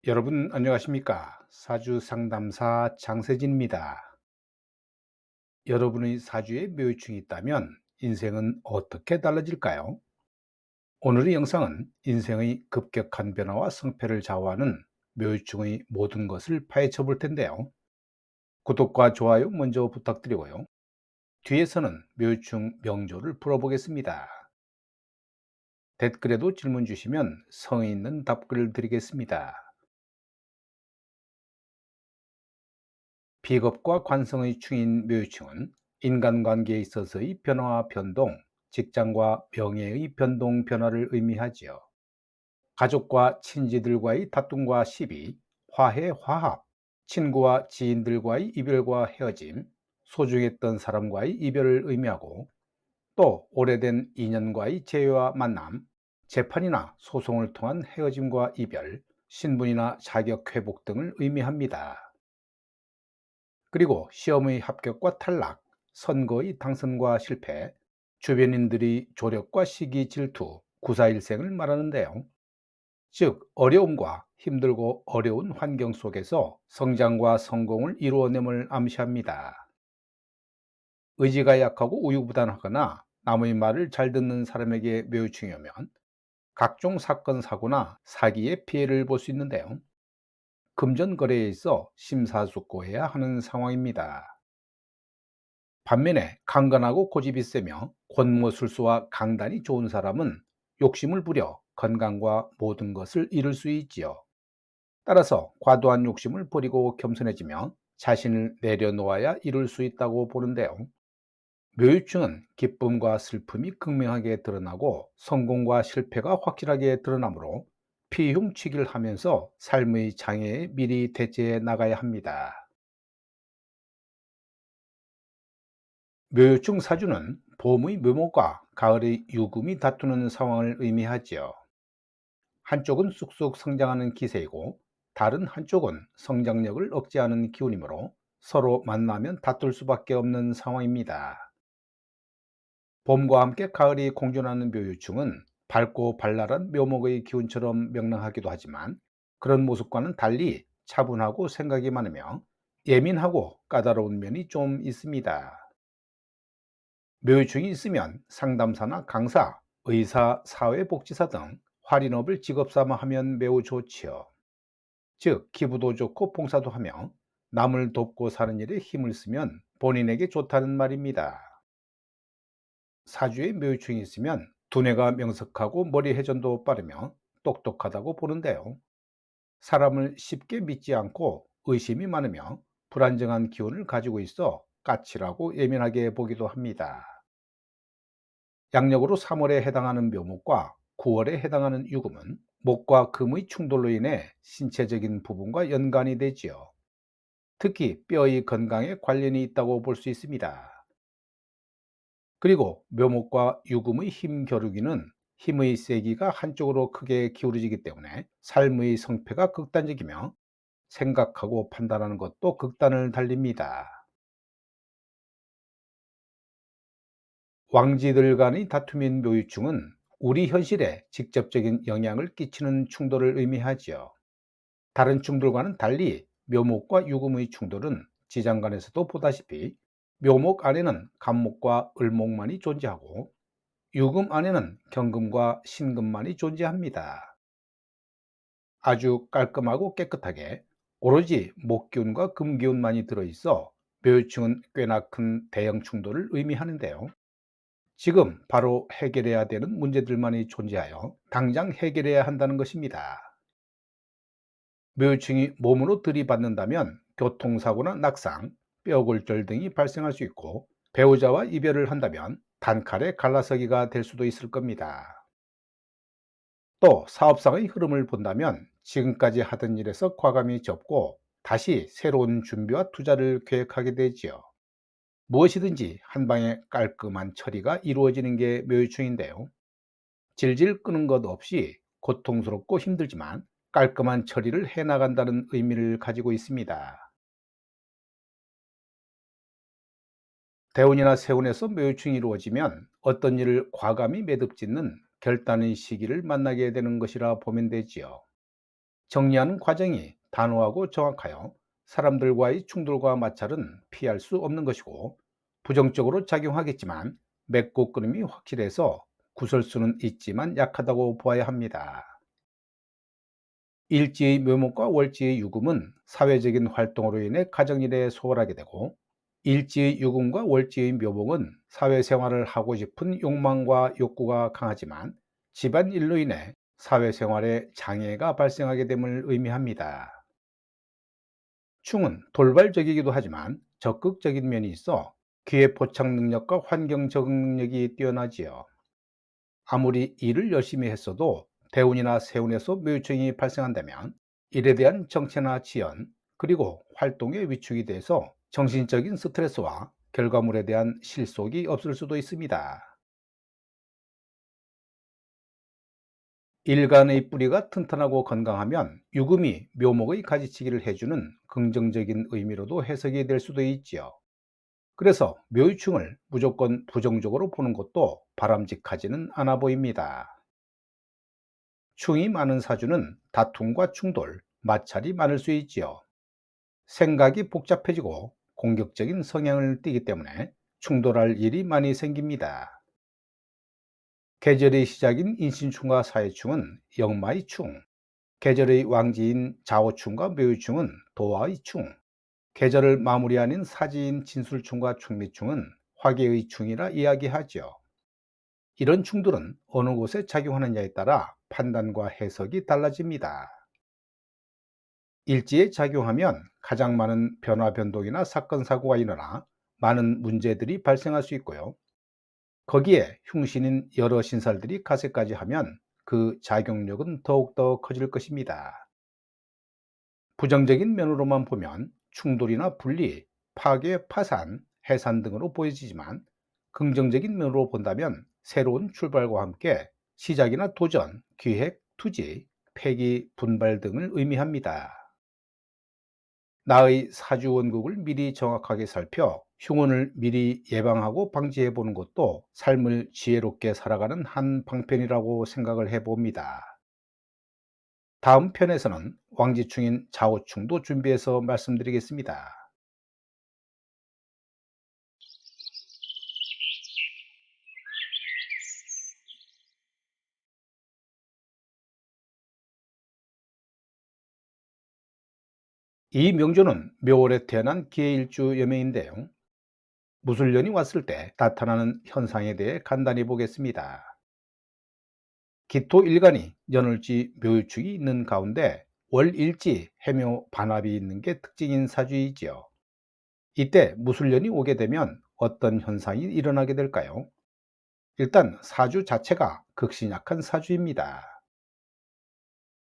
여러분 안녕하십니까? 사주 상담사 장세진입니다. 여러분의 사주에 묘유충이 있다면 인생은 어떻게 달라질까요? 오늘의 영상은 인생의 급격한 변화와 성패를 좌우하는 묘유충의 모든 것을 파헤쳐 볼 텐데요. 구독과 좋아요 먼저 부탁드리고요. 뒤에서는 묘유충 명조를 풀어보겠습니다. 댓글에도 질문 주시면 성의 있는 답글을 드리겠습니다. 비겁과 관성의 충인 묘유충은 인간관계에 있어서의 변화와 변동, 직장과 명예의 변동 변화를 의미하지요. 가족과 친지들과의 다툼과 시비, 화해 화합, 친구와 지인들과의 이별과 헤어짐, 소중했던 사람과의 이별을 의미하고, 또 오래된 인연과의 재회와 만남, 재판이나 소송을 통한 헤어짐과 이별, 신분이나 자격 회복 등을 의미합니다. 그리고 시험의 합격과 탈락, 선거의 당선과 실패, 주변인들의 조력과 시기 질투, 구사일생을 말하는데요. 즉, 어려움과 힘들고 어려운 환경 속에서 성장과 성공을 이루어냄을 암시합니다. 의지가 약하고 우유부단하거나 남의 말을 잘 듣는 사람에게 매우 중요하면 각종 사건, 사고나 사기의 피해를 볼 수 있는데요. 금전 거래에 있어 심사숙고해야 하는 상황입니다. 반면에 강건하고 고집이 세며 권모술수와 강단이 좋은 사람은 욕심을 부려 건강과 모든 것을 잃을 수 있지요. 따라서 과도한 욕심을 버리고 겸손해지며 자신을 내려놓아야 이룰 수 있다고 보는데요. 묘유충은 기쁨과 슬픔이 극명하게 드러나고 성공과 실패가 확실하게 드러나므로 피흉치기를 하면서 삶의 장애에 미리 대처해 나가야 합니다. 묘유충 사주는 봄의 묘목과 가을의 유금이 다투는 상황을 의미하지요. 한쪽은 쑥쑥 성장하는 기세이고 다른 한쪽은 성장력을 억제하는 기운이므로 서로 만나면 다툴 수밖에 없는 상황입니다. 봄과 함께 가을이 공존하는 묘유충은 밝고 발랄한 묘목의 기운처럼 명랑하기도 하지만 그런 모습과는 달리 차분하고 생각이 많으며 예민하고 까다로운 면이 좀 있습니다. 묘유충이 있으면 상담사나 강사, 의사, 사회복지사 등 활인업을 직업 삼아 하면 매우 좋지요. 즉, 기부도 좋고 봉사도 하며 남을 돕고 사는 일에 힘을 쓰면 본인에게 좋다는 말입니다. 사주에 묘유충이 있으면 두뇌가 명석하고 머리 회전도 빠르며 똑똑하다고 보는데요. 사람을 쉽게 믿지 않고 의심이 많으며 불안정한 기운을 가지고 있어 까칠하고 예민하게 보기도 합니다. 양력으로 3월에 해당하는 묘목과 9월에 해당하는 유금은 목과 금의 충돌로 인해 신체적인 부분과 연관이 되지요. 특히 뼈의 건강에 관련이 있다고 볼 수 있습니다. 그리고 묘목과 유금의 힘 겨루기는 힘의 세기가 한쪽으로 크게 기울어지기 때문에 삶의 성패가 극단적이며 생각하고 판단하는 것도 극단을 달립니다. 왕지들 간의 다툼인 묘유충은 우리 현실에 직접적인 영향을 끼치는 충돌을 의미하지요. 다른 충돌과는 달리 묘목과 유금의 충돌은 지장간에서도 보다시피 묘목 안에는 간목과 을목만이 존재하고 유금 안에는 경금과 신금만이 존재합니다. 아주 깔끔하고 깨끗하게 오로지 목기운과 금기운만이 들어있어 묘유충은 꽤나 큰 대형 충돌을 의미하는데요. 지금 바로 해결해야 되는 문제들만이 존재하여 당장 해결해야 한다는 것입니다. 묘유층이 몸으로 들이받는다면 교통사고나 낙상, 뼈골절 등이 발생할 수 있고 배우자와 이별을 한다면 단칼에 갈라서기가 될 수도 있을 겁니다. 또 사업상의 흐름을 본다면 지금까지 하던 일에서 과감히 접고 다시 새로운 준비와 투자를 계획하게 되지요. 무엇이든지 한 방에 깔끔한 처리가 이루어지는 게 묘유충인데요. 질질 끄는 것 없이 고통스럽고 힘들지만 깔끔한 처리를 해 나간다는 의미를 가지고 있습니다. 대운이나 세운에서 묘유충이 이루어지면 어떤 일을 과감히 매듭짓는 결단의 시기를 만나게 되는 것이라 보면 되지요. 정리하는 과정이 단호하고 정확하여 사람들과의 충돌과 마찰은 피할 수 없는 것이고, 부정적으로 작용하겠지만 맺고 끊음이 확실해서 구설수는 있지만 약하다고 보아야 합니다. 일지의 묘목과 월지의 유금은 사회적인 활동으로 인해 가정일에 소홀하게 되고, 일지의 유금과 월지의 묘목은 사회생활을 하고 싶은 욕망과 욕구가 강하지만 집안일로 인해 사회생활에 장애가 발생하게 됨을 의미합니다. 충은 돌발적이기도 하지만 적극적인 면이 있어 기회 포착 능력과 환경 적응 능력이 뛰어나지요. 아무리 일을 열심히 했어도 대운이나 세운에서 묘유증이 발생한다면 일에 대한 정체나 지연, 그리고 활동의 위축이 돼서 정신적인 스트레스와 결과물에 대한 실속이 없을 수도 있습니다. 일간의 뿌리가 튼튼하고 건강하면 유금이 묘목의 가지치기를 해주는 긍정적인 의미로도 해석이 될 수도 있지요. 그래서 묘유충을 무조건 부정적으로 보는 것도 바람직하지는 않아 보입니다. 충이 많은 사주는 다툼과 충돌, 마찰이 많을 수 있지요. 생각이 복잡해지고 공격적인 성향을 띠기 때문에 충돌할 일이 많이 생깁니다. 계절의 시작인 인신충과 사해충은 역마의 충, 계절의 왕지인 자오충과 묘유충은 도화의 충, 계절을 마무리하는 사지인 진술충과 충미충은 화계의 충이라 이야기하죠. 이런 충돌은 어느 곳에 작용하느냐에 따라 판단과 해석이 달라집니다. 일지에 작용하면 가장 많은 변화 변동이나 사건 사고가 일어나 많은 문제들이 발생할 수 있고요. 거기에 흉신인 여러 신살들이 가세까지 하면 그 작용력은 더욱더 커질 것입니다. 부정적인 면으로만 보면 충돌이나 분리, 파괴, 파산, 해산 등으로 보여지지만, 긍정적인 면으로 본다면 새로운 출발과 함께 시작이나 도전, 기획, 투지, 폐기, 분발 등을 의미합니다. 나의 사주 원국을 미리 정확하게 살펴 흉운을 미리 예방하고 방지해 보는 것도 삶을 지혜롭게 살아가는 한 방편이라고 생각을 해 봅니다. 다음 편에서는 왕지충인 자오충도 준비해서 말씀드리겠습니다. 이 명조는 묘월에 태어난 기해일주 여명인데요. 무술년이 왔을 때 나타나는 현상에 대해 간단히 보겠습니다. 기토일간이 연월지 묘유축이 있는 가운데 월일지 해묘 반합이 있는 게 특징인 사주이지요. 이때 무술년이 오게 되면 어떤 현상이 일어나게 될까요? 일단 사주 자체가 극신약한 사주입니다.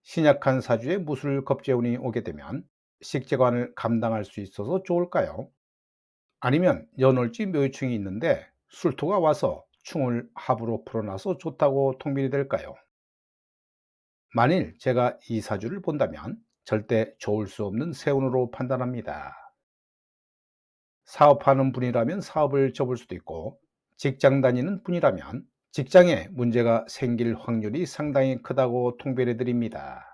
신약한 사주에 무술 겁재운이 오게 되면 식재관을 감당할 수 있어서 좋을까요? 아니면 연월지 묘유충이 있는데 술토가 와서 충을 합으로 풀어놔서 좋다고 통bil이 될까요? 만일 제가 이 사주를 본다면 절대 좋을 수 없는 세운으로 판단합니다. 사업하는 분이라면 사업을 접을 수도 있고, 직장 다니는 분이라면 직장에 문제가 생길 확률이 상당히 크다고 통별해 드립니다.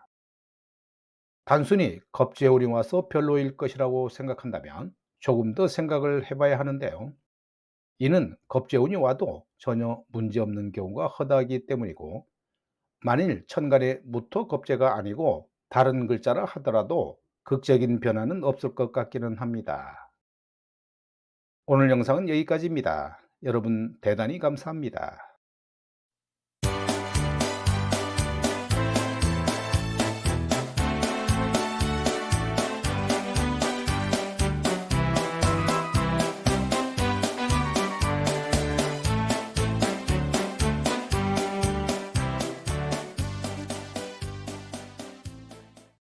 단순히 겁재울이 와서 별로일 것이라고 생각한다면 조금 더 생각을 해봐야 하는데요. 이는 겁재운이 와도 전혀 문제없는 경우가 허다하기 때문이고, 만일 천간에 무토 겁재가 아니고 다른 글자라 하더라도 극적인 변화는 없을 것 같기는 합니다. 오늘 영상은 여기까지입니다. 여러분 대단히 감사합니다.